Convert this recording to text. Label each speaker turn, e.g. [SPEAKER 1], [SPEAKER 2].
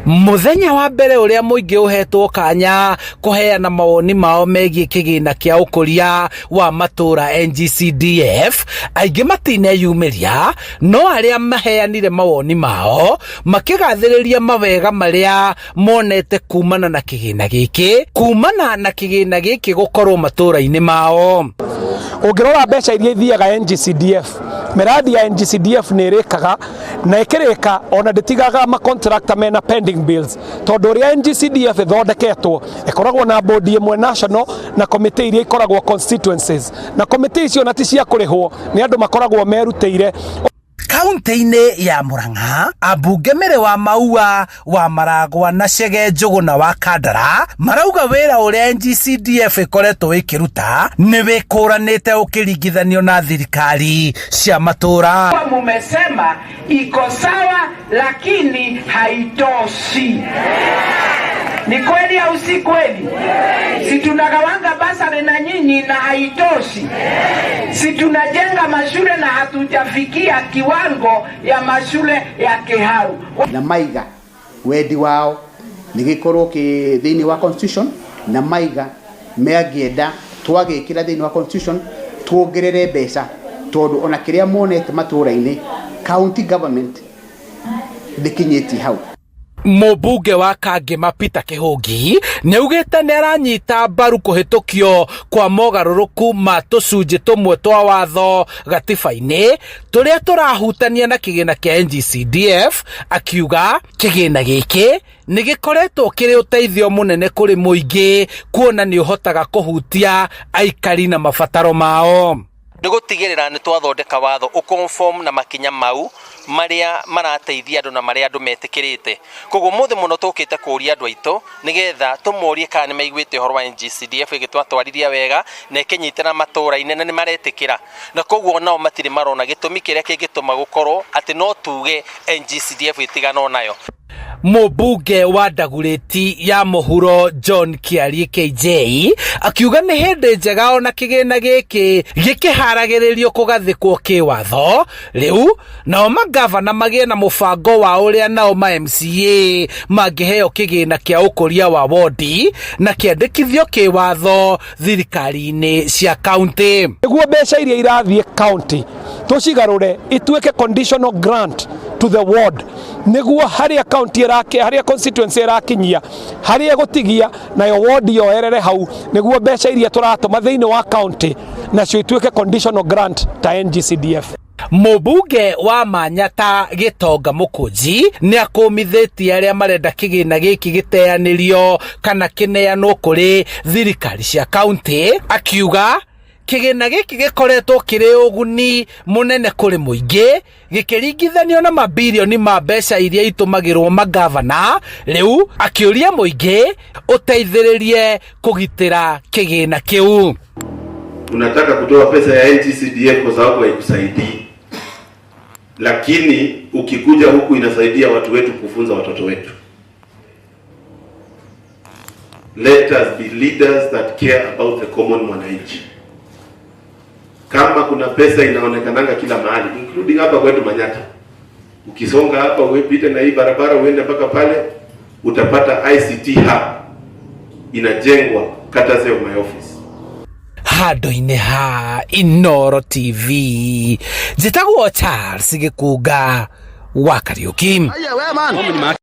[SPEAKER 1] Muthenya wa mbere uria muingi uhetwo kanya kuheana mawoni mao megie kigina kia ukuria wa matura NG-CDF, aingi matineyumiria, no aria maheanire mawoni mao makigathiriria mawega maria monete kumana na kigina giki gukorwo matura-ini mao.
[SPEAKER 2] Ungirora mbeca iria ithiaga NG-CDF, miradi ya NG-CDF ni irikaga na ikirika ona nditigaga ma contractor mena pending bills, tondu ria NG-CDF ithondeketwo ikoragwo na board imwe national na committee iria ikoragwo constituencies, na committee icio na ti cia kurihwo ni andu makoragwo meruteire.
[SPEAKER 1] Kaunti-ini ya Murang'a, ambunge mere wa Maua, wa Maragwa na Chege Njuguna wa Kandara marauga wira uria NG-CDF ikoretwo ikiruta ni wikuranite ukiringithanio na thirikari cia matura.
[SPEAKER 3] Mumesema iko sawa lakini haitoshi. Ni kweli au si kweli? Si tunagawanga basari na nyinyi na haitoshi? Si tunajenga mashule na hatujafikia kiwango ya mashule ya kiharu?
[SPEAKER 4] Na maiga wedi wao nigikorwo ki thini wa constitution, na maiga meagienda twagikira thini wa constitution tuongerere mbeca, tondu ona kiria monete matura-ini county government ndikinyiti hau.
[SPEAKER 1] Mubunge wa Kangema Peter Kihungi niugite ni aranyita mbaru kuhitukio kwa mogaruruku ma tucunji tumwe twa watho gatiba-ini turia turahutania na kigina kia NG-CDF, akiuga kigina giki ni gikoretwo kiri uteithio munene kuri muingi kuona ni uhotaga kuhutia aikari na mabataro mao.
[SPEAKER 5] Nigutigirira ni twathondeka watho uconform na makinya mau maria marateithia andu na maria andu metikirite. Koguo muthe muno tukite kuria andu aitu nigetha tumurie kana ni maiguite horo wa NG-CDF igitwatwariria wega na ikinyitana matura-ini na ni maretikira, na koguo nao matiri marona gitumi kiria kingituma gukorwo ati no tuge NG-CDF itigana nayo.
[SPEAKER 1] Mubunge wa Ndaguriti ya Muhuro John Kiarie KJ akiuga ni hindi njega ona kigina giki gikiharagirio kugathikwo kiwatho riu nao magavana magie na mubango wa uria nao ma MCA mangiheo kigina kia ukuria wa wodi na kiandikithio kiwatho thirikari-ini cia county.
[SPEAKER 2] Niguo mbeca iria irathie county tucigarure ituike conditional grant to the ward, niguo haria county haria constituency irakinyia haria gutigia nayo ward yoerere hau, niguo mbeca iria turatuma thiini wa county nacio ituike conditional grant ta NG-CDF.
[SPEAKER 1] Mubunge wa Manyata Gitonga Mukunji ni akumithitie aria marenda kigina giki giteanirio kana kineanwo kuri thirikari cia county, akiuga kigina giki gikoretwo kiri uguni munene kuri muingi gikiringithanio na mabilioni ma mbeca iria itumagirwo magavana, riu akiuria muingi uteithiririe kugitira kigina kiu.
[SPEAKER 6] Unataka kutoa pesa ya NG-CDF kwa sababu haikusaidii, lakini ukikuja huku inasaidia watu wetu kufunza watoto wetu. Let us be leaders that care about the common mwananchi. Kama kuna pesa inaonekananga kila mahali, including hapa kwetu Manyata, ukisonga hapa uepite na hii barabara uende mpaka pale utapata ICT hub inajengwa kata of my office.
[SPEAKER 1] Handu-ini ha Inoro TV, njitagwo Charles Gikuga wa Kariuki.